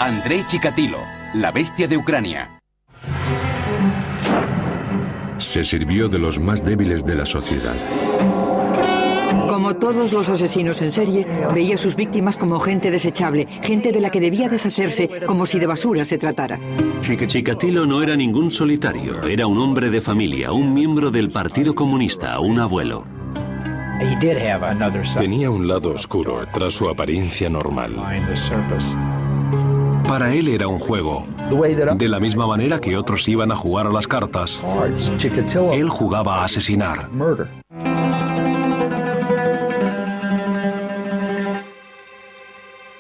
Andrei Chikatilo, la bestia de Ucrania. Se sirvió de los más débiles de la sociedad. Como todos los asesinos en serie, veía a sus víctimas como gente desechable, gente de la que debía deshacerse como si de basura se tratara. Chikatilo no era ningún solitario, era un hombre de familia, un miembro del Partido Comunista, un abuelo. Tenía un lado oscuro tras su apariencia normal. Para él era un juego. De la misma manera que otros iban a jugar a las cartas, él jugaba a asesinar.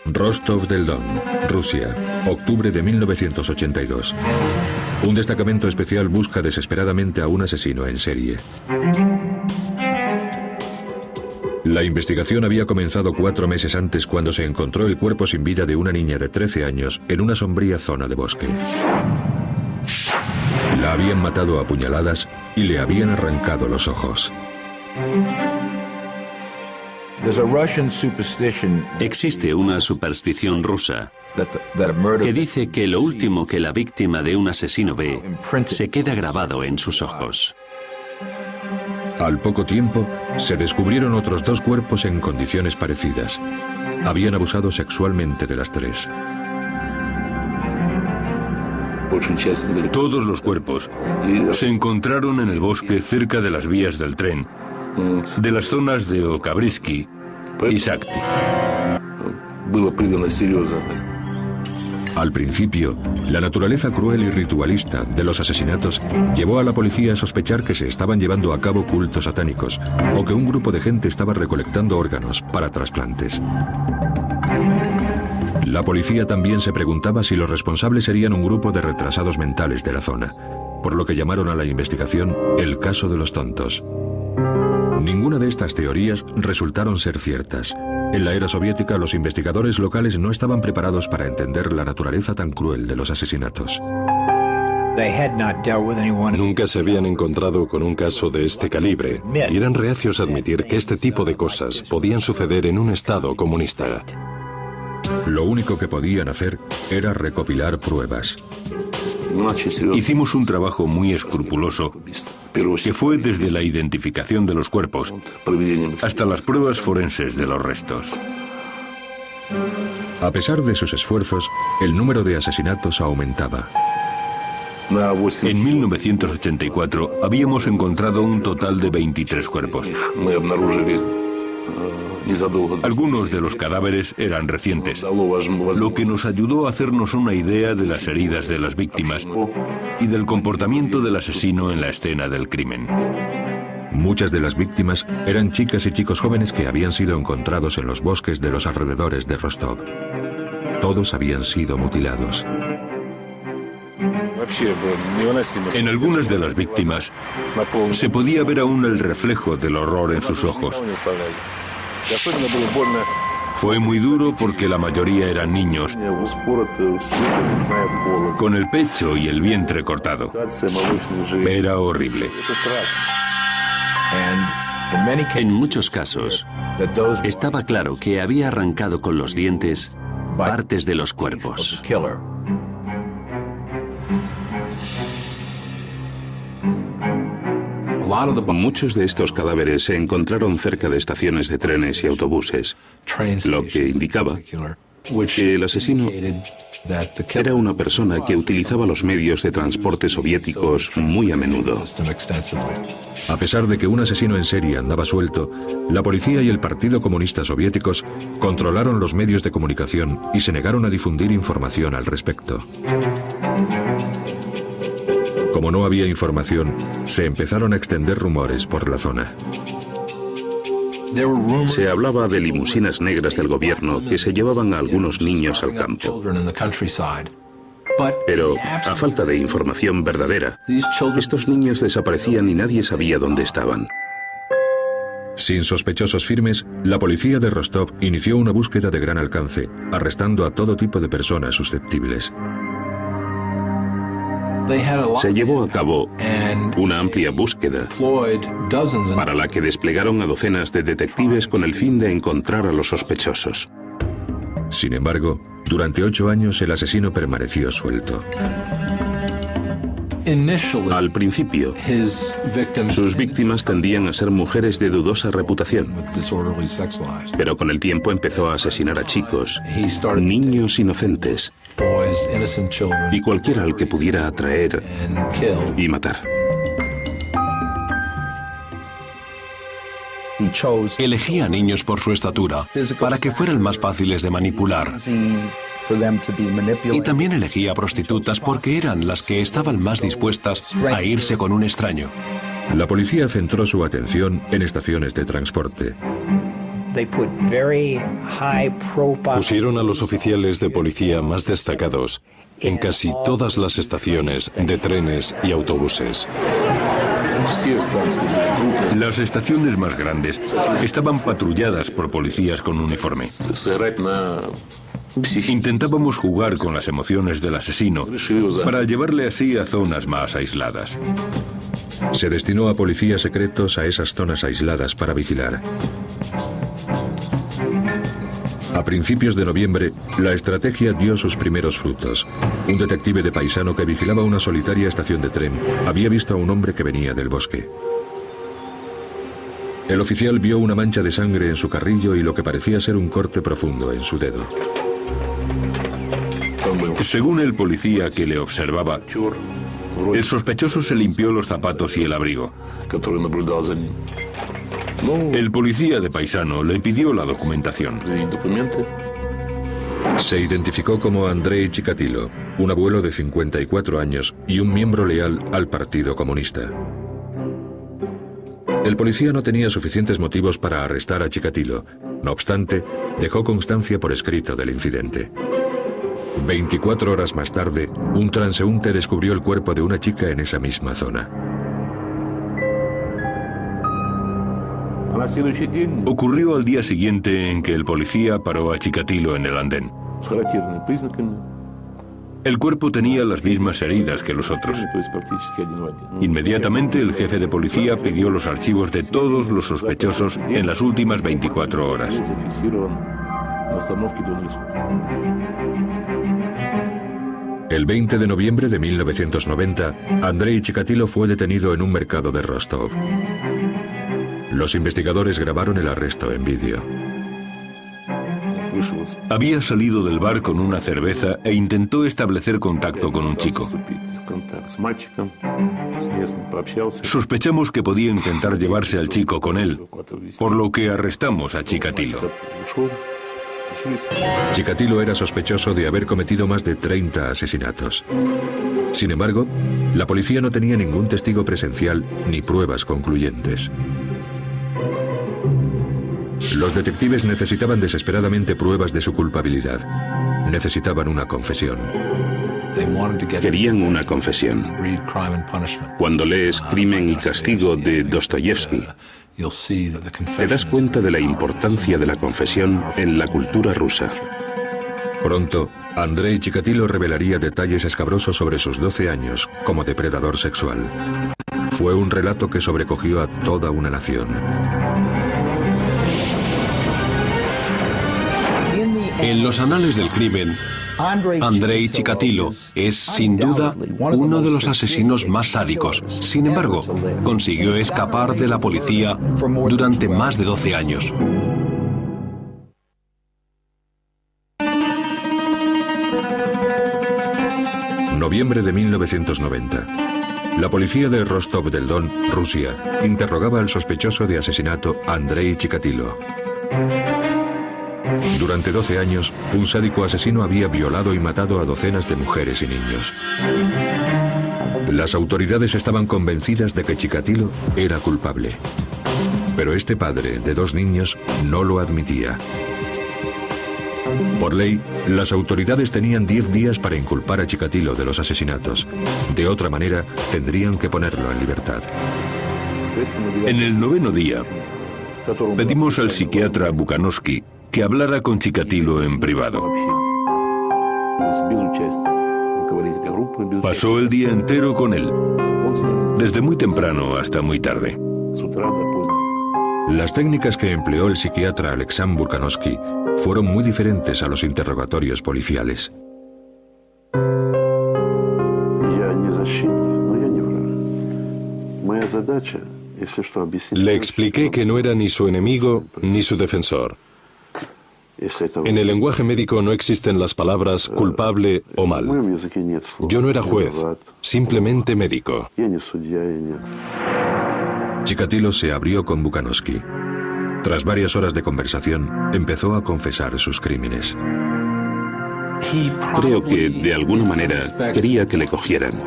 Rostov del Don, Rusia, octubre de 1982. Un destacamento especial busca desesperadamente a un asesino en serie. La investigación había comenzado 4 meses antes cuando se encontró el cuerpo sin vida de una niña de 13 años en una sombría zona de bosque. La habían matado a puñaladas y le habían arrancado los ojos. Existe una superstición rusa que dice que lo último que la víctima de un asesino ve se queda grabado en sus ojos. Al poco tiempo, se descubrieron otros 2 cuerpos en condiciones parecidas. Habían abusado sexualmente de las 3. Todos los cuerpos se encontraron en el bosque cerca de las vías del tren, de las zonas de Okabrisky y Sakti. Al principio, la naturaleza cruel y ritualista de los asesinatos llevó a la policía a sospechar que se estaban llevando a cabo cultos satánicos o que un grupo de gente estaba recolectando órganos para trasplantes. La policía también se preguntaba si los responsables serían un grupo de retrasados mentales de la zona, por lo que llamaron a la investigación el caso de los tontos. Ninguna de estas teorías resultaron ser ciertas. En la era soviética, los investigadores locales no estaban preparados para entender la naturaleza tan cruel de los asesinatos. Nunca se habían encontrado con un caso de este calibre y eran reacios a admitir que este tipo de cosas podían suceder en un estado comunista. Lo único que podían hacer era recopilar pruebas. Hicimos un trabajo muy escrupuloso, que fue desde la identificación de los cuerpos hasta las pruebas forenses de los restos. A pesar de sus esfuerzos, el número de asesinatos aumentaba. En 1984 habíamos encontrado un total de 23 cuerpos. Algunos de los cadáveres eran recientes, lo que nos ayudó a hacernos una idea de las heridas de las víctimas y del comportamiento del asesino en la escena del crimen. Muchas de las víctimas eran chicas y chicos jóvenes que habían sido encontrados en los bosques de los alrededores de Rostov. Todos habían sido mutilados. En algunas de las víctimas se podía ver aún el reflejo del horror en sus ojos. Fue muy duro porque la mayoría eran niños, con el pecho y el vientre cortado. Era horrible. En muchos casos, estaba claro que había arrancado con los dientes partes de los cuerpos. Muchos de estos cadáveres se encontraron cerca de estaciones de trenes y autobuses, lo que indicaba que el asesino era una persona que utilizaba los medios de transporte soviéticos muy a menudo. A pesar de que un asesino en serie andaba suelto, la policía y el Partido Comunista Soviéticos controlaron los medios de comunicación y se negaron a difundir información al respecto. Como no había información, se empezaron a extender rumores por la zona. Se hablaba de limusinas negras del gobierno que se llevaban a algunos niños al campo. Pero, a falta de información verdadera, estos niños desaparecían y nadie sabía dónde estaban. Sin sospechosos firmes, la policía de Rostov inició una búsqueda de gran alcance, arrestando a todo tipo de personas susceptibles. Se llevó a cabo una amplia búsqueda para la que desplegaron a docenas de detectives con el fin de encontrar a los sospechosos. Sin embargo, Durante 8 años el asesino permaneció suelto. Al principio, sus víctimas tendían a ser mujeres de dudosa reputación, pero con el tiempo empezó a asesinar a chicos, niños inocentes y cualquiera al que pudiera atraer y matar. Elegía niños por su estatura, para que fueran más fáciles de manipular. Y también elegía prostitutas porque eran las que estaban más dispuestas a irse con un extraño. La policía centró su atención en estaciones de transporte. Pusieron a los oficiales de policía más destacados en casi todas las estaciones de trenes y autobuses. Las estaciones más grandes estaban patrulladas por policías con uniforme. Intentábamos jugar con las emociones del asesino para llevarle así a zonas más aisladas. Se destinó a policías secretos a esas zonas aisladas para vigilar. A principios de noviembre, la estrategia dio sus primeros frutos. Un detective de paisano que vigilaba una solitaria estación de tren había visto a un hombre que venía del bosque. El oficial vio una mancha de sangre en su carrillo y lo que parecía ser un corte profundo en su dedo. Según el policía que le observaba, el sospechoso se limpió los zapatos y el abrigo. El policía de paisano le pidió la documentación. Se identificó como Andrei Chikatilo, un abuelo de 54 años y un miembro leal al Partido Comunista. El policía no tenía suficientes motivos para arrestar a Chikatilo. No obstante, dejó constancia por escrito del incidente. 24 horas más tarde, un transeúnte descubrió el cuerpo de una chica en esa misma zona. Ocurrió al día siguiente en que el policía paró a Chikatilo en el andén. El cuerpo tenía las mismas heridas que los otros. Inmediatamente el jefe de policía pidió los archivos de todos los sospechosos en las últimas 24 horas. El 20 de noviembre de 1990, Andrei Chikatilo fue detenido en un mercado de Rostov. Los investigadores grabaron el arresto en vídeo. Había salido del bar con una cerveza e intentó establecer contacto con un chico. Sospechamos que podía intentar llevarse al chico con él, por lo que arrestamos a Chikatilo. Chikatilo era sospechoso de haber cometido más de 30 asesinatos. Sin embargo, la policía no tenía ningún testigo presencial ni pruebas concluyentes. Los detectives necesitaban desesperadamente pruebas de su culpabilidad. Necesitaban una confesión. Querían una confesión. Cuando lees Crimen y Castigo de Dostoyevsky, te das cuenta de la importancia de la confesión en la cultura rusa. Pronto, Andrei Chikatilo revelaría detalles escabrosos sobre sus 12 años como depredador sexual. Fue un relato que sobrecogió a toda una nación. En los anales del crimen, Andrei Chikatilo es, sin duda, uno de los asesinos más sádicos. Sin embargo, consiguió escapar de la policía durante más de 12 años. Noviembre de 1990. La policía de Rostov del Don, Rusia, interrogaba al sospechoso de asesinato Andrei Chikatilo. Durante 12 años, un sádico asesino había violado y matado a docenas de mujeres y niños. Las autoridades estaban convencidas de que Chikatilo era culpable. Pero este padre de 2 niños no lo admitía. Por ley, las autoridades tenían 10 días para inculpar a Chikatilo de los asesinatos. De otra manera, tendrían que ponerlo en libertad. En el 9º día, pedimos al psiquiatra Bukhanovsky que hablara con Chikatilo en privado. Pasó el día entero con él, desde muy temprano hasta muy tarde. Las técnicas que empleó el psiquiatra Aleksandr Burkanovsky fueron muy diferentes a los interrogatorios policiales. Le expliqué que no era ni su enemigo ni su defensor. En el lenguaje médico no existen las palabras culpable o mal. Yo no era juez, simplemente médico. Chikatilo se abrió con Burkanovsky. Tras varias horas de conversación, empezó a confesar sus crímenes. Creo que, de alguna manera, quería que le cogieran.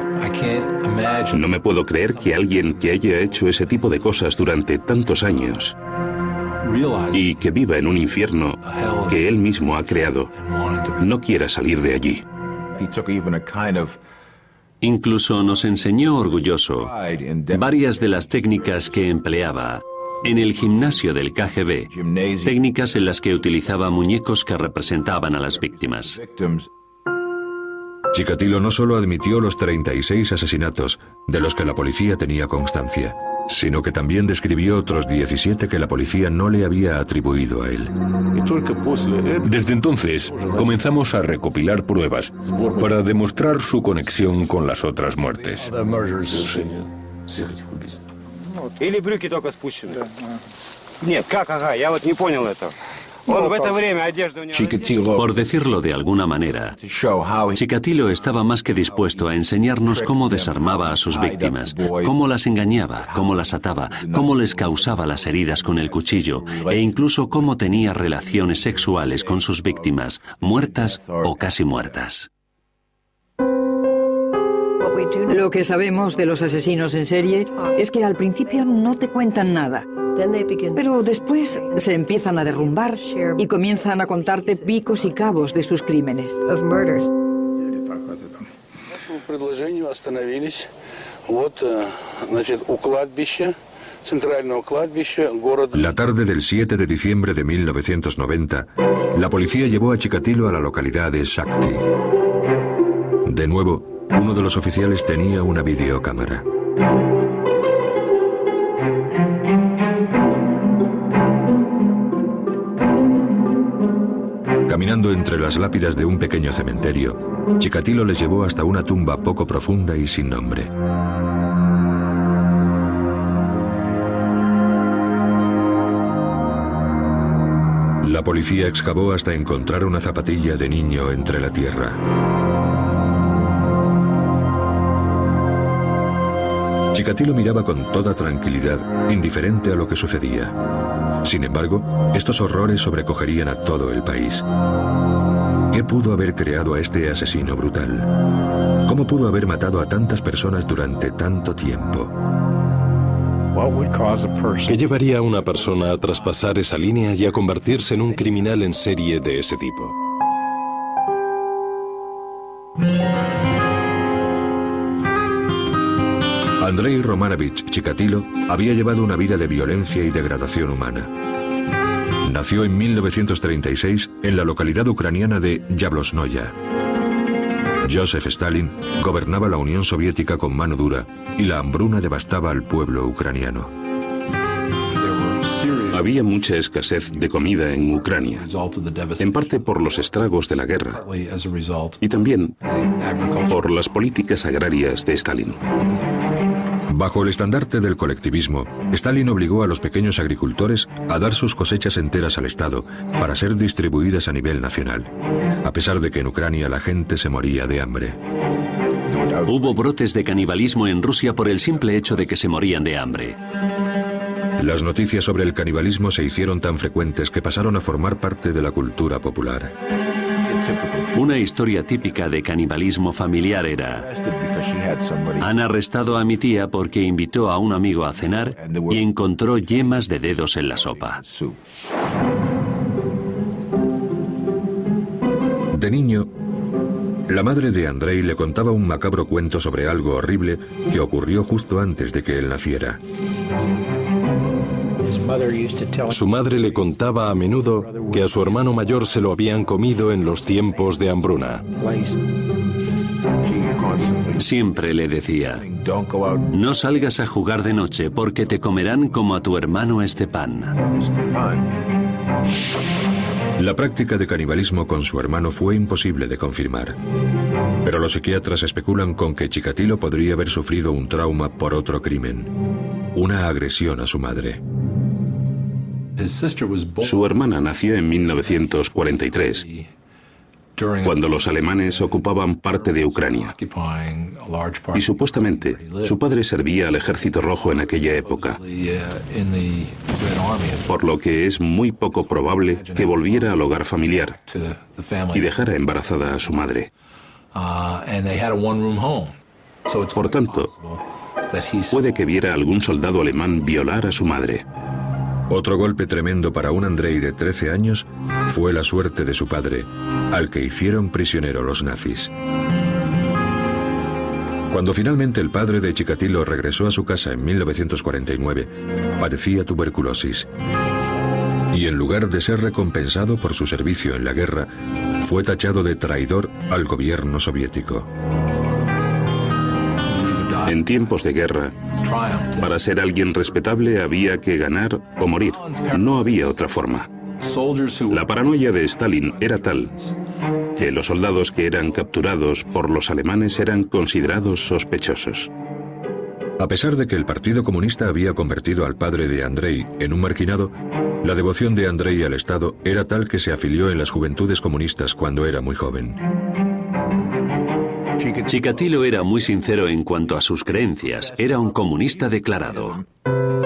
No me puedo creer que alguien que haya hecho ese tipo de cosas durante tantos años y que viva en un infierno que él mismo ha creado, no quiera salir de allí. Incluso nos enseñó orgulloso varias de las técnicas que empleaba en el gimnasio del KGB, técnicas en las que utilizaba muñecos que representaban a las víctimas. Chikatilo no solo admitió los 36 asesinatos de los que la policía tenía constancia, sino que también describió otros 17 que la policía no le había atribuido a él. Desde entonces, comenzamos a recopilar pruebas para demostrar su conexión con las otras muertes. Или брюки только спущены? Нет, как, ага, я вот не понял этого. Он в это время одежду у него... Por decirlo de alguna manera, Chikatilo estaba más que dispuesto a enseñarnos cómo desarmaba a sus víctimas, cómo las engañaba, cómo las ataba, cómo les causaba las heridas con el cuchillo e incluso cómo tenía relaciones sexuales con sus víctimas, muertas o casi muertas. Lo que sabemos de los asesinos en serie es que al principio no te cuentan nada, pero después se empiezan a derrumbar y comienzan a contarte picos y cabos de sus crímenes. La tarde del 7 de diciembre de 1990, la policía llevó a Chikatilo a la localidad de Shakti. De nuevo, uno de los oficiales tenía una videocámara. Caminando entre las lápidas de un pequeño cementerio, Chikatilo les llevó hasta una tumba poco profunda y sin nombre. La policía excavó hasta encontrar una zapatilla de niño entre la tierra. Chikatilo miraba con toda tranquilidad, indiferente a lo que sucedía. Sin embargo, estos horrores sobrecogerían a todo el país. ¿Qué pudo haber creado a este asesino brutal? ¿Cómo pudo haber matado a tantas personas durante tanto tiempo? ¿Qué llevaría a una persona a traspasar esa línea y a convertirse en un criminal en serie de ese tipo? Andrei Romanovich Chikatilo había llevado una vida de violencia y degradación humana. Nació en 1936 en la localidad ucraniana de Yablosnoya. Joseph Stalin gobernaba la Unión Soviética con mano dura y la hambruna devastaba al pueblo ucraniano. Había mucha escasez de comida en Ucrania, en parte por los estragos de la guerra y también por las políticas agrarias de Stalin. Bajo el estandarte del colectivismo, Stalin obligó a los pequeños agricultores a dar sus cosechas enteras al Estado para ser distribuidas a nivel nacional, a pesar de que en Ucrania la gente se moría de hambre. Hubo brotes de canibalismo en Rusia por el simple hecho de que se morían de hambre. Las noticias sobre el canibalismo se hicieron tan frecuentes que pasaron a formar parte de la cultura popular. Una historia típica de canibalismo familiar era: han arrestado a mi tía porque invitó a un amigo a cenar y encontró yemas de dedos en la sopa. De niño, la madre de Andrei le contaba un macabro cuento sobre algo horrible que ocurrió justo antes de que él naciera. Su madre le contaba a menudo que a su hermano mayor se lo habían comido en los tiempos de hambruna. Siempre le decía: no salgas a jugar de noche porque te comerán como a tu hermano Stepan. La práctica de canibalismo con su hermano fue imposible de confirmar, pero los psiquiatras especulan con que Chikatilo podría haber sufrido un trauma por otro crimen, una agresión a su madre. Su hermana nació en 1943, cuando los alemanes ocupaban parte de Ucrania. Y supuestamente, su padre servía al Ejército Rojo en aquella época, por lo que es muy poco probable que volviera al hogar familiar y dejara embarazada a su madre. Por tanto, puede que viera a algún soldado alemán violar a su madre. Otro golpe tremendo para un Andrei de 13 años fue la suerte de su padre, al que hicieron prisionero los nazis. Cuando finalmente el padre de Chikatilo regresó a su casa en 1949, padecía tuberculosis. Y en lugar de ser recompensado por su servicio en la guerra, fue tachado de traidor al gobierno soviético. En tiempos de guerra, para ser alguien respetable había que ganar o morir. No había otra forma. La paranoia de Stalin era tal que los soldados que eran capturados por los alemanes eran considerados sospechosos. A pesar de que el Partido Comunista había convertido al padre de Andrei en un marginado, la devoción de Andrei al Estado era tal que se afilió en las Juventudes Comunistas cuando era muy joven. Chikatilo era muy sincero en cuanto a sus creencias. Era un comunista declarado.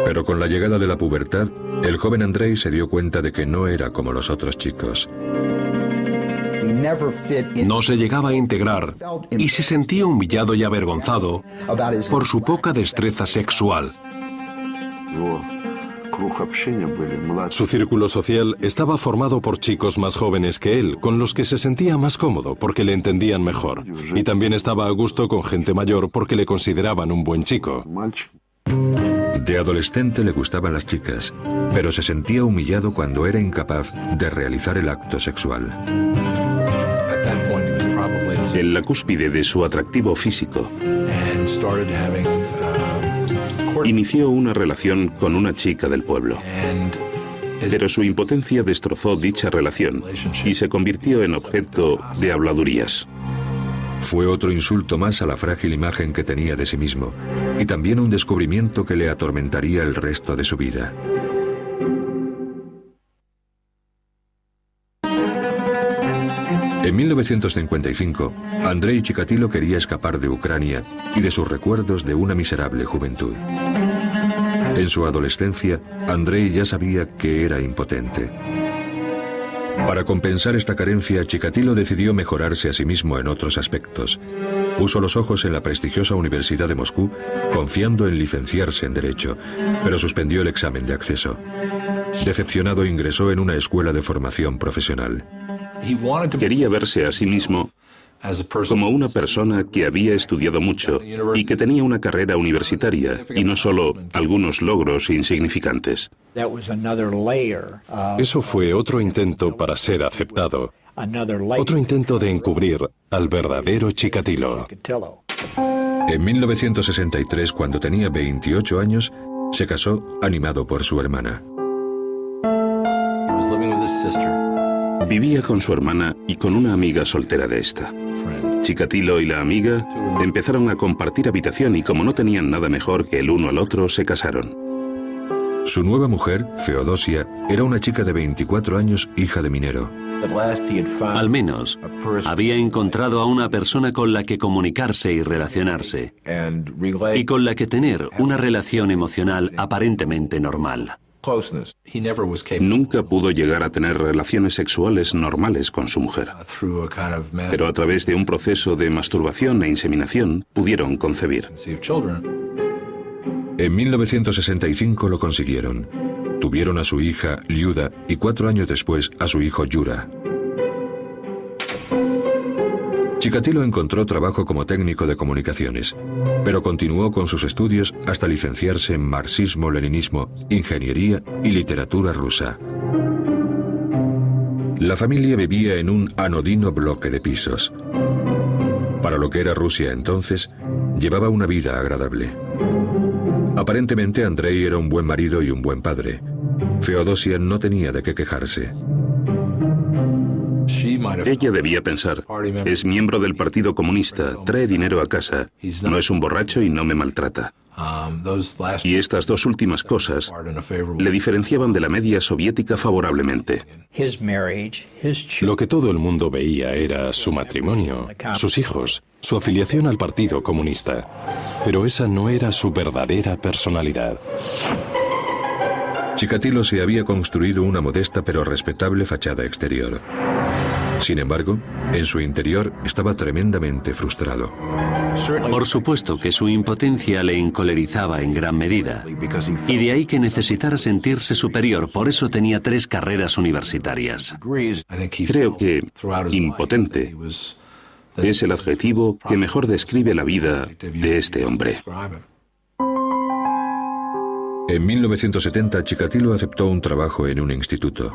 Pero con la llegada de la pubertad, el joven Andrei se dio cuenta de que no era como los otros chicos. No se llegaba a integrar y se sentía humillado y avergonzado por su poca destreza sexual. Su círculo social estaba formado por chicos más jóvenes que él, con los que se sentía más cómodo porque le entendían mejor. Y también estaba a gusto con gente mayor porque le consideraban un buen chico. De adolescente le gustaban las chicas, pero se sentía humillado cuando era incapaz de realizar el acto sexual. En la cúspide de su atractivo físico, inició una relación con una chica del pueblo. Pero su impotencia destrozó dicha relación y se convirtió en objeto de habladurías. Fue otro insulto más a la frágil imagen que tenía de sí mismo, y también un descubrimiento que le atormentaría el resto de su vida. En 1955, Andrei Chikatilo quería escapar de Ucrania y de sus recuerdos de una miserable juventud. En su adolescencia, Andrei ya sabía que era impotente. Para compensar esta carencia, Chikatilo decidió mejorarse a sí mismo en otros aspectos. Puso los ojos en la prestigiosa Universidad de Moscú, confiando en licenciarse en Derecho, pero suspendió el examen de acceso. Decepcionado, ingresó en una escuela de formación profesional. Quería verse a sí mismo como una persona que había estudiado mucho y que tenía una carrera universitaria y no solo algunos logros insignificantes. Eso fue otro intento para ser aceptado. Otro intento de encubrir al verdadero Chikatilo. En 1963, cuando tenía 28 años, se casó animado por su hermana. Vivía con su hermana y con una amiga soltera de esta. Chikatilo y la amiga empezaron a compartir habitación y como no tenían nada mejor que el uno al otro, se casaron. Su nueva mujer, Feodosia, era una chica de 24 años, hija de minero. Al menos, había encontrado a una persona con la que comunicarse y relacionarse, y con la que tener una relación emocional aparentemente normal. Nunca pudo llegar a tener relaciones sexuales normales con su mujer, pero a través de un proceso de masturbación e inseminación pudieron concebir. En 1965 lo consiguieron. Tuvieron a su hija, Liuda, y 4 años después a su hijo, Yura. Chikatilo encontró trabajo como técnico de comunicaciones, pero continuó con sus estudios hasta licenciarse en marxismo-leninismo, ingeniería y literatura rusa. La familia vivía en un anodino bloque de pisos. Para lo que era Rusia entonces, Llevaba una vida agradable. Aparentemente Andrei era un buen marido y un buen padre. Feodosia no tenía de qué quejarse. Ella debía pensar, es miembro del Partido Comunista, trae dinero a casa, no es un borracho y no me maltrata. Y estas dos últimas cosas le diferenciaban de la media soviética favorablemente. Lo que todo el mundo veía era su matrimonio, sus hijos, su afiliación al Partido Comunista. Pero esa no era su verdadera personalidad. Chikatilo se había construido una modesta pero respetable fachada exterior. Sin embargo, en su interior estaba tremendamente frustrado. Por supuesto que su impotencia le encolerizaba en gran medida, y de ahí que necesitara sentirse superior, por eso tenía 3 carreras universitarias. Creo que impotente es el adjetivo que mejor describe la vida de este hombre. En 1970, Chikatilo aceptó un trabajo en un instituto.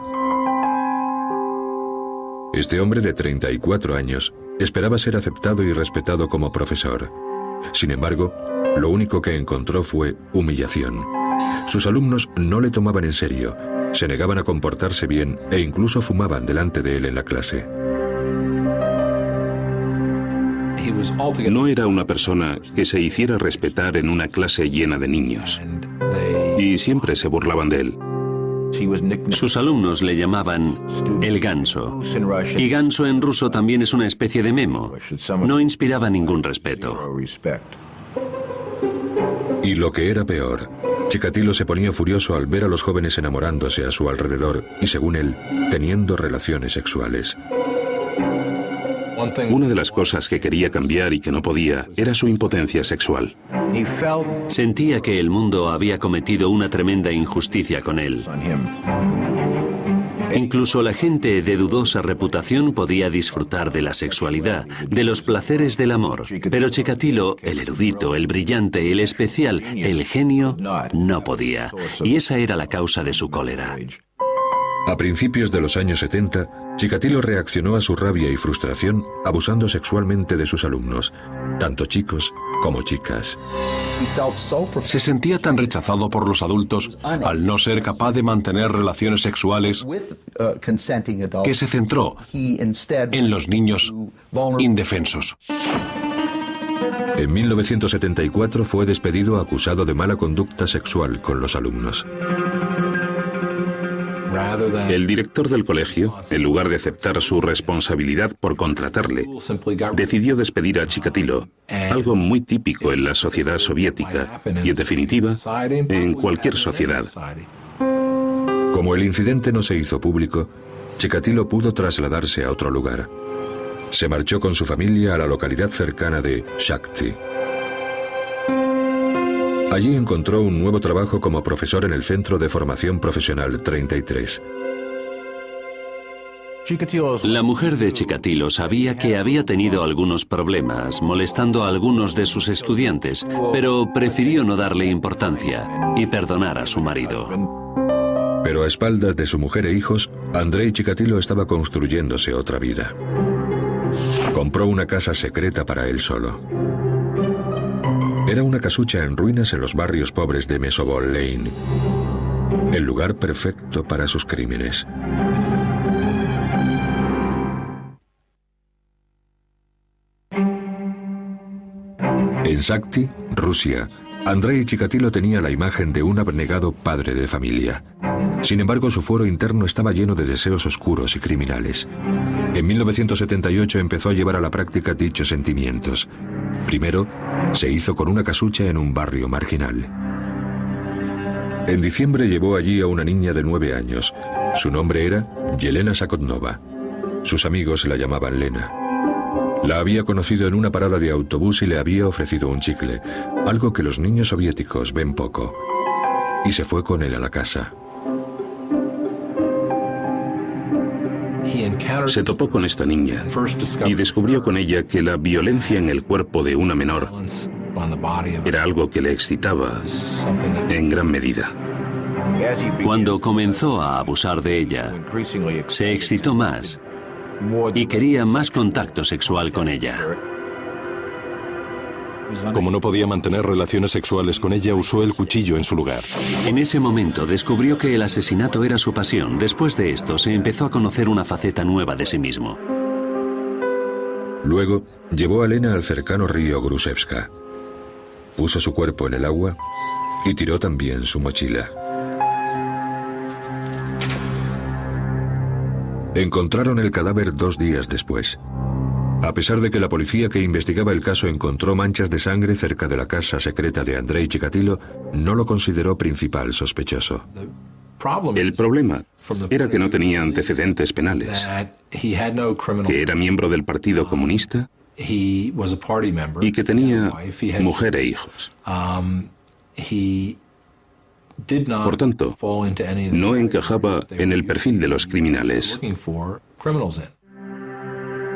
Este hombre de 34 años esperaba ser aceptado y respetado como profesor. Sin embargo, lo único que encontró fue humillación. Sus alumnos no le tomaban en serio, se negaban a comportarse bien e incluso fumaban delante de él en la clase. No era una persona que se hiciera respetar en una clase llena de niños. Y siempre se burlaban de él. Sus alumnos le llamaban el ganso. Y ganso en ruso también es una especie de memo. No inspiraba ningún respeto. Y lo que era peor, Chikatilo se ponía furioso al ver a los jóvenes enamorándose a su alrededor y, según él, teniendo relaciones sexuales. Una de las cosas que quería cambiar y que no podía era su impotencia sexual. Sentía que el mundo había cometido una tremenda injusticia con él. Incluso la gente de dudosa reputación podía disfrutar de la sexualidad, de los placeres del amor. Pero Chikatilo, el erudito, el brillante, el especial, el genio, no podía. Y esa era la causa de su cólera. A principios de los años 70, Chikatilo reaccionó a su rabia y frustración abusando sexualmente de sus alumnos, tanto chicos como chicas. Se sentía tan rechazado por los adultos al no ser capaz de mantener relaciones sexuales que se centró en los niños indefensos. En 1974 fue despedido acusado de mala conducta sexual con los alumnos. El director del colegio, en lugar de aceptar su responsabilidad por contratarle, decidió despedir a Chikatilo, algo muy típico en la sociedad soviética y, en definitiva, en cualquier sociedad. Como el incidente no se hizo público, Chikatilo pudo trasladarse a otro lugar. Se marchó con su familia a la localidad cercana de Shakhty. Allí encontró un nuevo trabajo como profesor en el Centro de Formación Profesional 33. La mujer de Chikatilo sabía que había tenido algunos problemas, molestando a algunos de sus estudiantes, pero prefirió no darle importancia y perdonar a su marido. Pero a espaldas de su mujer e hijos, Andrei Chikatilo estaba construyéndose otra vida. Compró una casa secreta para él solo. Era una casucha en ruinas en los barrios pobres de Mesobol Lane, el lugar perfecto para sus crímenes. En Shakhty, Rusia, Andrei Chikatilo tenía la imagen de un abnegado padre de familia. Sin embargo, su fuero interno estaba lleno de deseos oscuros y criminales. En 1978 empezó a llevar a la práctica dichos sentimientos. Primero, se hizo con una casucha en un barrio marginal. En diciembre llevó allí a una niña de 9 años. Su nombre era Yelena Sakhotnova. Sus amigos la llamaban Lena. La había conocido en una parada de autobús y le había ofrecido un chicle, algo que los niños soviéticos ven poco. Y se fue con él a la casa. Se topó con esta niña y descubrió con ella que la violencia en el cuerpo de una menor era algo que le excitaba en gran medida. Cuando comenzó a abusar de ella, se excitó más y quería más contacto sexual con ella. Como no podía mantener relaciones sexuales con ella, usó el cuchillo en su lugar. En ese momento descubrió que el asesinato era su pasión. Después de esto, se empezó a conocer una faceta nueva de sí mismo. Luego, llevó a Lena al cercano río Grusevska. Puso su cuerpo en el agua y tiró también su mochila. Encontraron el cadáver 2 días después. A pesar de que la policía que investigaba el caso encontró manchas de sangre cerca de la casa secreta de Andrei Chikatilo, no lo consideró principal sospechoso. El problema era que no tenía antecedentes penales, que era miembro del Partido Comunista y que tenía mujer e hijos. Por tanto, no encajaba en el perfil de los criminales.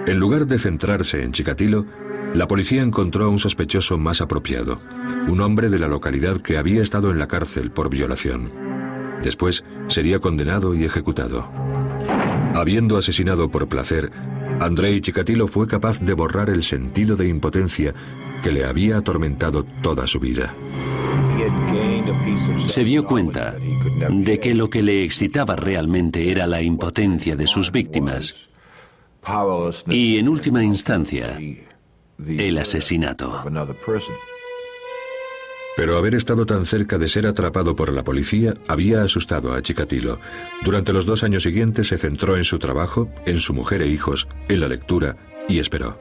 En lugar de centrarse en Chikatilo, la policía encontró a un sospechoso más apropiado, un hombre de la localidad que había estado en la cárcel por violación. Después sería condenado y ejecutado. Habiendo asesinado por placer, Andrei Chikatilo fue capaz de borrar el sentido de impotencia que le había atormentado toda su vida. Se dio cuenta de que lo que le excitaba realmente era la impotencia de sus víctimas y, en última instancia, el asesinato. Pero haber estado tan cerca de ser atrapado por la policía había asustado a Chikatilo. Durante los 2 años siguientes se centró en su trabajo, en su mujer e hijos, en la lectura y esperó.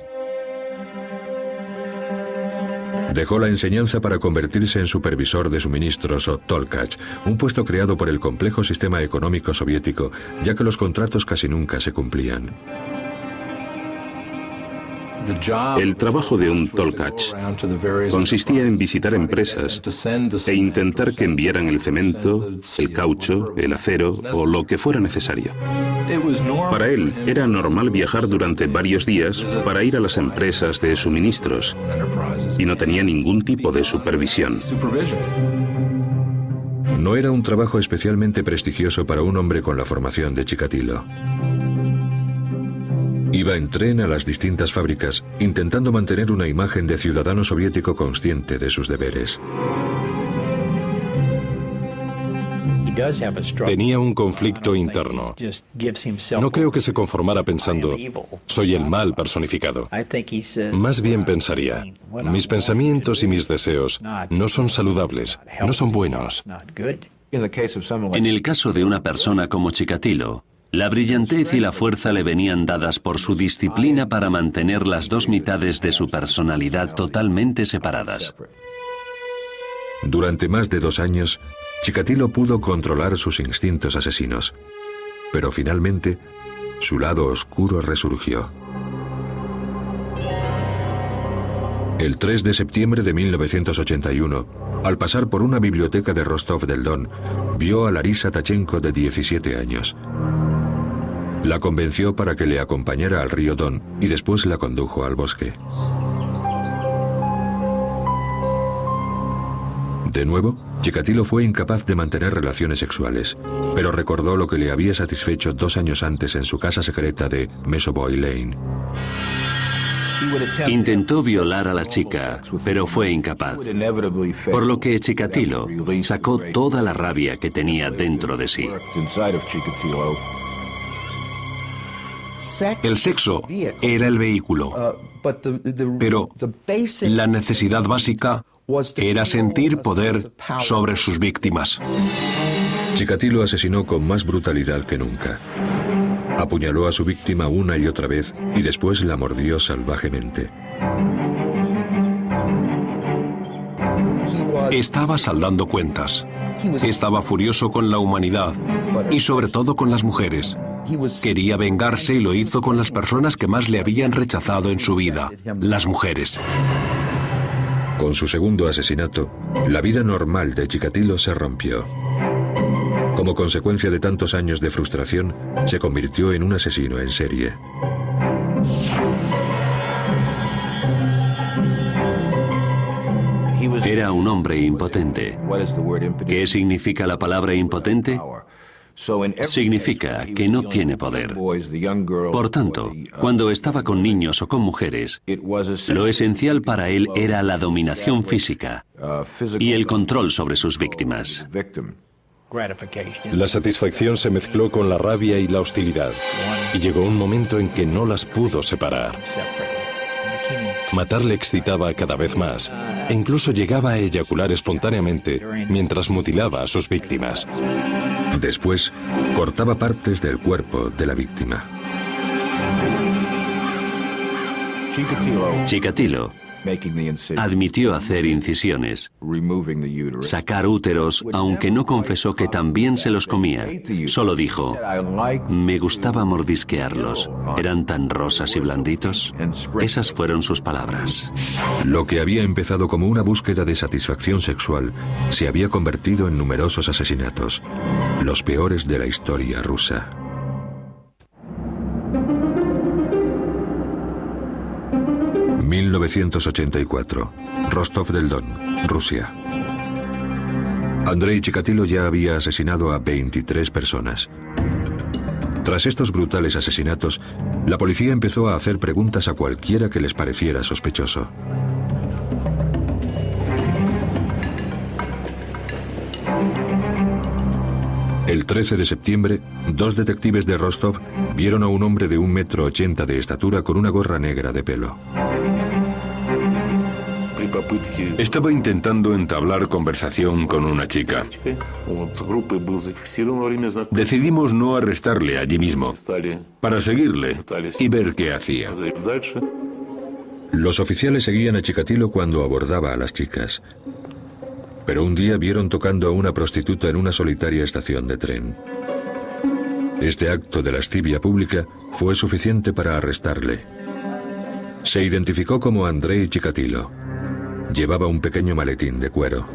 Dejó la enseñanza para convertirse en supervisor de suministros o Tolkach, un puesto creado por el complejo sistema económico soviético, ya que los contratos casi nunca se cumplían. El trabajo de un Tolkach consistía en visitar empresas e intentar que enviaran el cemento, el caucho, el acero o lo que fuera necesario. Para él era normal viajar durante varios días para ir a las empresas de suministros y no tenía ningún tipo de supervisión. No era un trabajo especialmente prestigioso para un hombre con la formación de Chikatilo. Iba en tren a las distintas fábricas, intentando mantener una imagen de ciudadano soviético consciente de sus deberes. Tenía un conflicto interno. No creo que se conformara pensando, soy el mal personificado. Más bien pensaría, mis pensamientos y mis deseos no son saludables, no son buenos. En el caso de una persona como Chikatilo, la brillantez y la fuerza le venían dadas por su disciplina para mantener las 2 mitades de su personalidad totalmente separadas. Durante más de 2 años, Chikatilo pudo controlar sus instintos asesinos, pero finalmente su lado oscuro resurgió. El 3 de septiembre de 1981, al pasar por una biblioteca de Rostov del Don, vio a Larisa Tachenko de 17 años. La convenció para que le acompañara al río Don y después la condujo al bosque. De nuevo, Chikatilo fue incapaz de mantener relaciones sexuales, pero recordó lo que le había satisfecho 2 años antes en su casa secreta de Mesoboy Lane. Intentó violar a la chica, pero fue incapaz, por lo que Chikatilo sacó toda la rabia que tenía dentro de sí. El sexo era el vehículo, pero la necesidad básica era sentir poder sobre sus víctimas. Chikatilo asesinó con más brutalidad que nunca. Apuñaló a su víctima una y otra vez y después la mordió salvajemente. Estaba saldando cuentas. Estaba furioso con la humanidad y sobre todo con las mujeres. Quería vengarse y lo hizo con las personas que más le habían rechazado en su vida, las mujeres. Con su segundo asesinato, la vida normal de Chikatilo se rompió. Como consecuencia de tantos años de frustración, se convirtió en un asesino en serie. Era un hombre impotente. ¿Qué significa la palabra impotente? significa que no tiene poder. Por tanto, cuando estaba con niños o con mujeres, lo esencial para él era la dominación física y el control sobre sus víctimas. La satisfacción se mezcló con la rabia y la hostilidad, y llegó un momento en que no las pudo separar. Matar le excitaba cada vez más, e incluso llegaba a eyacular espontáneamente mientras mutilaba a sus víctimas. Después, cortaba partes del cuerpo de la víctima. Chikatilo admitió hacer incisiones, sacar úteros, aunque no confesó que también se los comía. Solo dijo, me gustaba mordisquearlos. Eran tan rosas y blanditos. Esas fueron sus palabras. Lo que había empezado como una búsqueda de satisfacción sexual se había convertido en numerosos asesinatos, los peores de la historia rusa. ...1984... Rostov del Don, Rusia. Andrei Chikatilo ya había asesinado a 23 personas. Tras estos brutales asesinatos, la policía empezó a hacer preguntas a cualquiera que les pareciera sospechoso. El 13 de septiembre, 2 detectives de Rostov vieron a un hombre de 1,80 m de estatura con una gorra negra de pelo. Estaba intentando entablar conversación con una chica. Decidimos no arrestarle allí mismo, para seguirle y ver qué hacía. Los oficiales seguían a Chikatilo cuando abordaba a las chicas. Pero un día vieron tocando a una prostituta en una solitaria estación de tren. Este acto de lascivia pública fue suficiente para arrestarle. Se identificó como Andrei Chikatilo. Llevaba un pequeño maletín de cuero.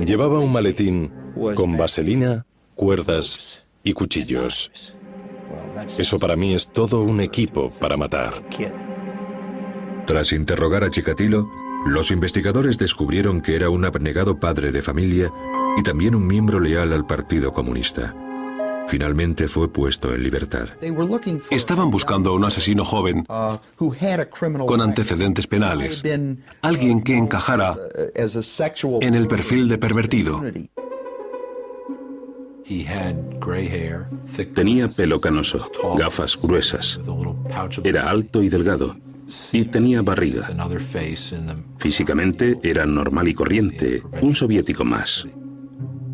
Llevaba un maletín con vaselina, cuerdas y cuchillos. Eso para mí es todo un equipo para matar. Tras interrogar a Chikatilo, los investigadores descubrieron que era un abnegado padre de familia y también un miembro leal al Partido Comunista. Finalmente fue puesto en libertad. Estaban buscando a un asesino joven con antecedentes penales, alguien que encajara en el perfil de pervertido. Tenía pelo canoso, gafas gruesas, era alto y delgado y tenía barriga. Físicamente era normal y corriente, un soviético más.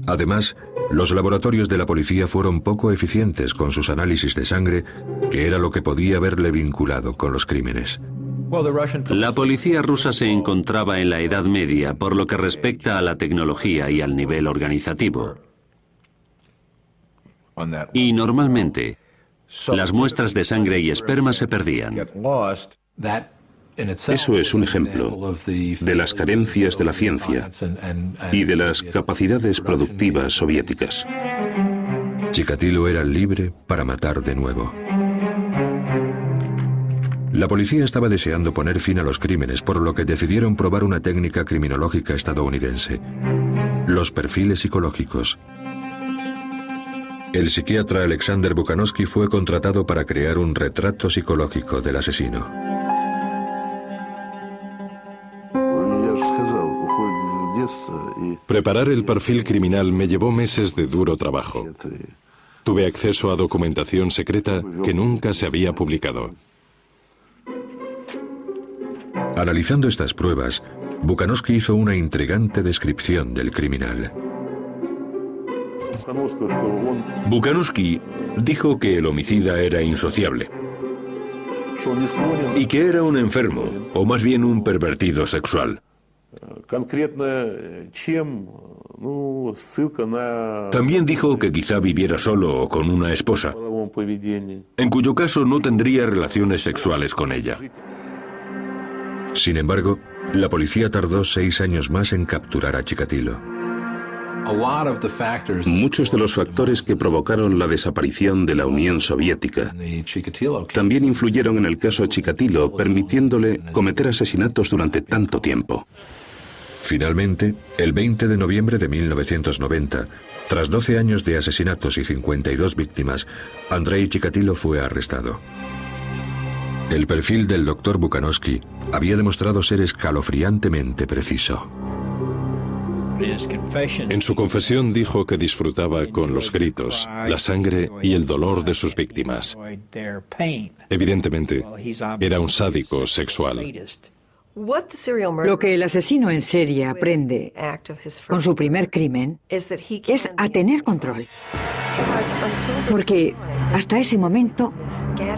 Además, los laboratorios de la policía fueron poco eficientes con sus análisis de sangre, que era lo que podía haberle vinculado con los crímenes. La policía rusa se encontraba en la Edad Media por lo que respecta a la tecnología y al nivel organizativo. Y normalmente, las muestras de sangre y esperma se perdían. Eso es un ejemplo de las carencias de la ciencia y de las capacidades productivas soviéticas. Chikatilo era libre para matar de nuevo. La policía estaba deseando poner fin a los crímenes, por lo que decidieron probar una técnica criminológica estadounidense: los perfiles psicológicos. El psiquiatra Alexander Bukanovsky fue contratado para crear un retrato psicológico del asesino. Preparar el perfil criminal me llevó meses de duro trabajo. Tuve acceso a documentación secreta que nunca se había publicado. Analizando estas pruebas, Bukanovsky hizo una intrigante descripción del criminal. Bukanovsky dijo que el homicida era insociable y que era un enfermo, o más bien un pervertido sexual. También dijo que quizá viviera solo o con una esposa, en cuyo caso no tendría relaciones sexuales con ella. Sin embargo, la policía tardó 6 años más en capturar a Chikatilo. Muchos de los factores que provocaron la desaparición de la Unión Soviética también influyeron en el caso Chikatilo, permitiéndole cometer asesinatos durante tanto tiempo. Finalmente, el 20 de noviembre de 1990, tras 12 años de asesinatos y 52 víctimas, Andrei Chikatilo fue arrestado. El perfil del Dr. Bukanowski había demostrado ser escalofriantemente preciso. En su confesión dijo que disfrutaba con los gritos, la sangre y el dolor de sus víctimas. Evidentemente, era un sádico sexual. Lo que el asesino en serie aprende con su primer crimen es a tener control. Porque hasta ese momento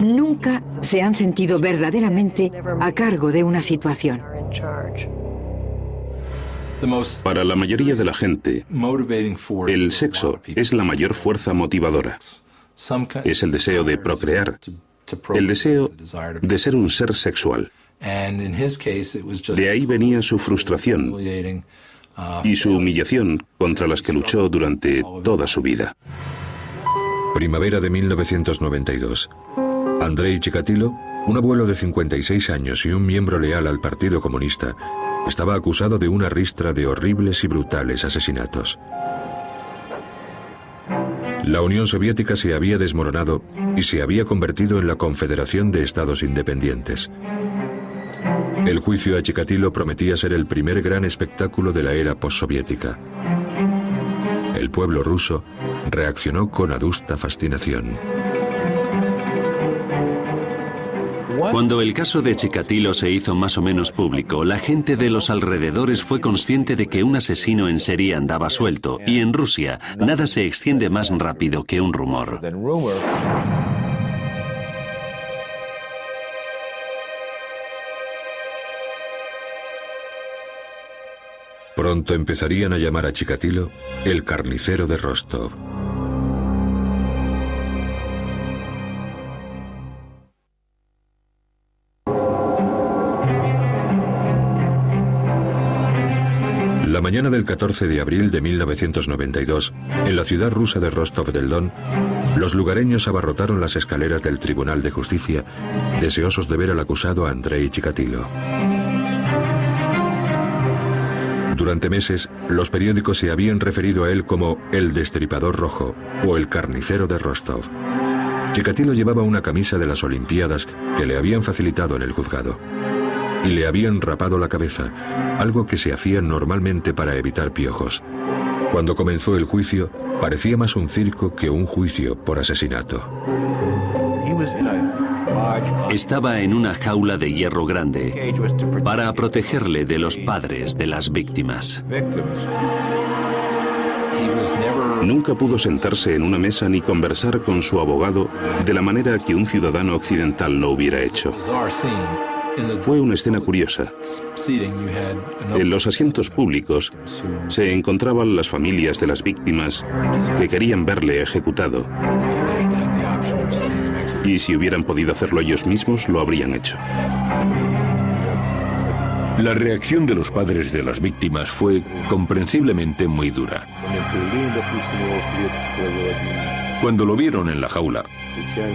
nunca se han sentido verdaderamente a cargo de una situación. Para la mayoría de la gente, el sexo es la mayor fuerza motivadora. Es el deseo de procrear, el deseo de ser un ser sexual. De ahí venía su frustración y su humillación contra las que luchó durante toda su vida. Primavera de 1992. Andrei Chikatilo, un abuelo de 56 años y un miembro leal al Partido Comunista, estaba acusado de una ristra de horribles y brutales asesinatos. La Unión Soviética se había desmoronado y se había convertido en la Confederación de Estados Independientes. El juicio a Chikatilo prometía ser el primer gran espectáculo de la era postsoviética. El pueblo ruso reaccionó con adusta fascinación. Cuando el caso de Chikatilo se hizo más o menos público, la gente de los alrededores fue consciente de que un asesino en serie andaba suelto, y en Rusia nada se extiende más rápido que un rumor. Pronto empezarían a llamar a Chikatilo el carnicero de Rostov. La mañana del 14 de abril de 1992, en la ciudad rusa de Rostov del Don, los lugareños abarrotaron las escaleras del Tribunal de Justicia, deseosos de ver al acusado Andrei Chikatilo. Durante meses, los periódicos se habían referido a él como el Destripador Rojo o el Carnicero de Rostov. Chikatilo llevaba una camisa de las Olimpiadas que le habían facilitado en el juzgado. Y le habían rapado la cabeza, algo que se hacía normalmente para evitar piojos. Cuando comenzó el juicio, parecía más un circo que un juicio por asesinato. Estaba en una jaula de hierro grande para protegerle de los padres de las víctimas. Nunca pudo sentarse en una mesa ni conversar con su abogado de la manera que un ciudadano occidental lo hubiera hecho. Fue una escena curiosa. En los asientos públicos se encontraban las familias de las víctimas que querían verle ejecutado. Y si hubieran podido hacerlo ellos mismos, lo habrían hecho. La reacción de los padres de las víctimas fue comprensiblemente muy dura. Cuando lo vieron en la jaula,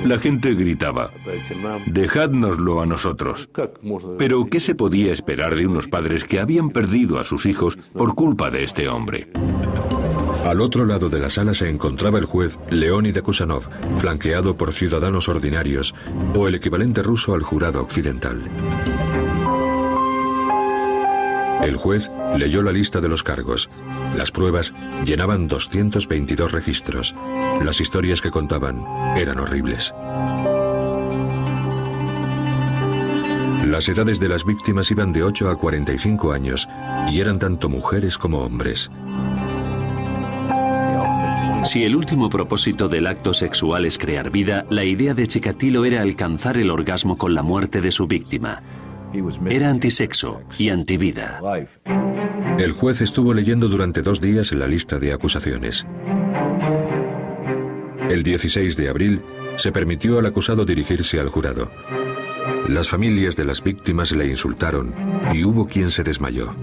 la gente gritaba: «Dejádnoslo a nosotros». Pero ¿qué se podía esperar de unos padres que habían perdido a sus hijos por culpa de este hombre? Al otro lado de la sala se encontraba el juez Leonid Kusanov, flanqueado por ciudadanos ordinarios, o el equivalente ruso al jurado occidental. El juez leyó la lista de los cargos. Las pruebas llenaban 222 registros. Las historias que contaban eran horribles. Las edades de las víctimas iban de 8 a 45 años y eran tanto mujeres como hombres. Si el último propósito del acto sexual es crear vida, la idea de Chikatilo era alcanzar el orgasmo con la muerte de su víctima. Era antisexo y antivida. El juez estuvo leyendo durante 2 días la lista de acusaciones. El 16 de abril se permitió al acusado dirigirse al jurado. Las familias de las víctimas le insultaron y hubo quien se desmayó.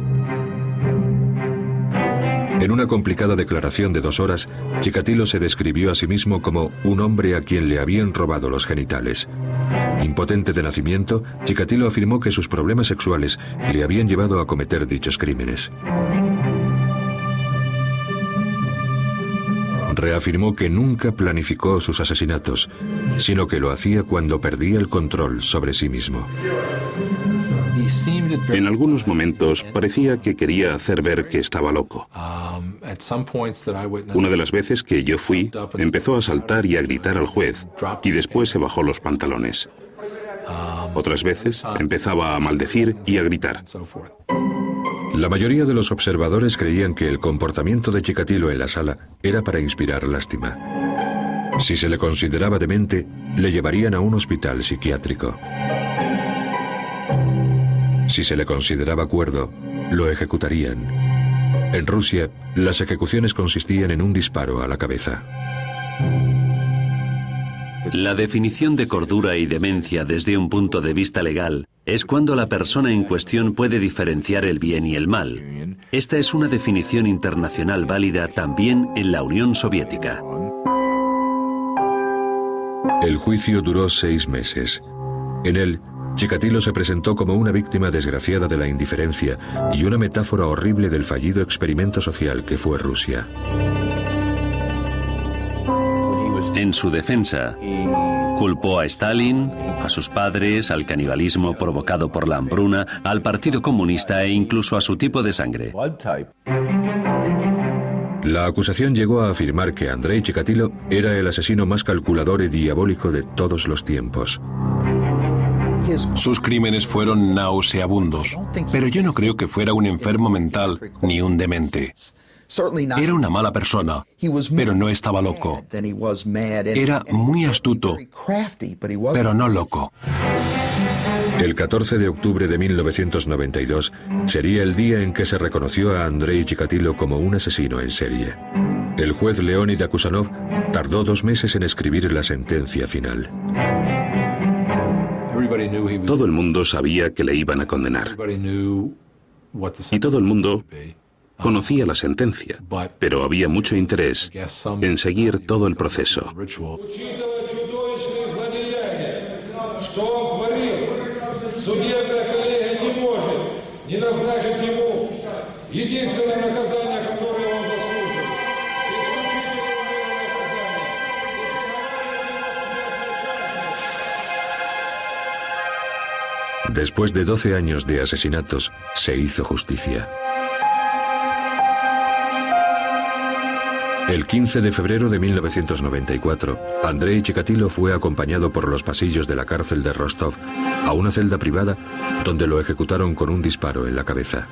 En una complicada declaración de 2 horas, Chikatilo se describió a sí mismo como un hombre a quien le habían robado los genitales. Impotente de nacimiento, Chikatilo afirmó que sus problemas sexuales le habían llevado a cometer dichos crímenes. Reafirmó que nunca planificó sus asesinatos, sino que lo hacía cuando perdía el control sobre sí mismo. En algunos momentos parecía que quería hacer ver que estaba loco. Una de las veces que yo fui, empezó a saltar y a gritar al juez, y después se bajó los pantalones. Otras veces empezaba a maldecir y a gritar. La mayoría de los observadores creían que el comportamiento de Chikatilo en la sala era para inspirar lástima. Si se le consideraba demente, le llevarían a un hospital psiquiátrico. Si se le consideraba cuerdo, lo ejecutarían. En Rusia, las ejecuciones consistían en un disparo a la cabeza. La definición de cordura y demencia desde un punto de vista legal es cuando la persona en cuestión puede diferenciar el bien y el mal. Esta es una definición internacional válida también en la Unión Soviética. El juicio duró 6 meses. En él, Chikatilo se presentó como una víctima desgraciada de la indiferencia y una metáfora horrible del fallido experimento social que fue Rusia. En su defensa, culpó a Stalin, a sus padres, al canibalismo provocado por la hambruna, al Partido Comunista e incluso a su tipo de sangre. La acusación llegó a afirmar que Andrei Chikatilo era el asesino más calculador y diabólico de todos los tiempos. Sus crímenes fueron nauseabundos, pero yo no creo que fuera un enfermo mental ni un demente. Era una mala persona, pero no estaba loco. Era muy astuto, pero no loco. El 14 de octubre de 1992 sería el día en que se reconoció a Andrei Chikatilo como un asesino en serie. El juez Leonid Akusanov tardó 2 meses en escribir la sentencia final. Todo el mundo sabía que le iban a condenar. Y todo el mundo conocía la sentencia, pero había mucho interés en seguir todo el proceso. Después de 12 años de asesinatos, se hizo justicia. El 15 de febrero de 1994, Andrei Chikatilo fue acompañado por los pasillos de la cárcel de Rostov a una celda privada donde lo ejecutaron con un disparo en la cabeza.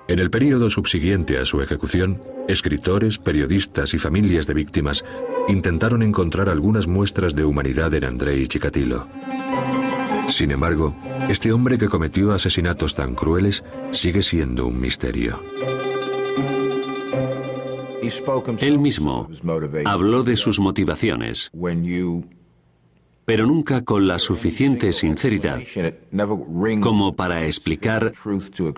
En el período subsiguiente a su ejecución, escritores, periodistas y familias de víctimas intentaron encontrar algunas muestras de humanidad en Andrei Chikatilo. Sin embargo, este hombre que cometió asesinatos tan crueles sigue siendo un misterio. Él mismo habló de sus motivaciones, pero nunca con la suficiente sinceridad como para explicar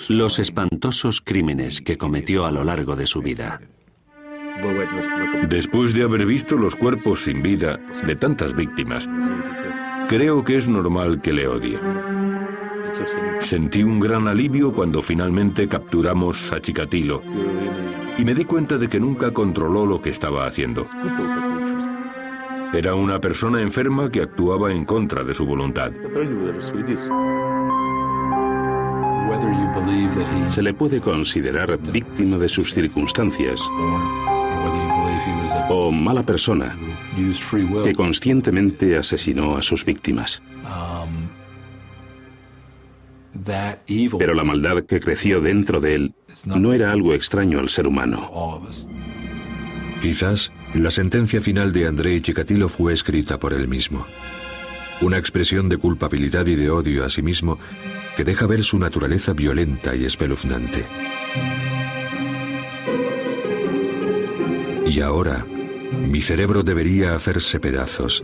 los espantosos crímenes que cometió a lo largo de su vida. Después de haber visto los cuerpos sin vida de tantas víctimas, creo que es normal que le odie. Sentí un gran alivio cuando finalmente capturamos a Chikatilo y me di cuenta de que nunca controló lo que estaba haciendo. Era una persona enferma que actuaba en contra de su voluntad. Se le puede considerar víctima de sus circunstancias o mala persona que conscientemente asesinó a sus víctimas. Pero la maldad que creció dentro de él no era algo extraño al ser humano. Quizás la sentencia final de Andrei Chikatilo fue escrita por él mismo. Una expresión de culpabilidad y de odio a sí mismo que deja ver su naturaleza violenta y espeluznante. Y ahora, mi cerebro debería hacerse pedazos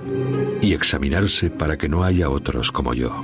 y examinarse para que no haya otros como yo.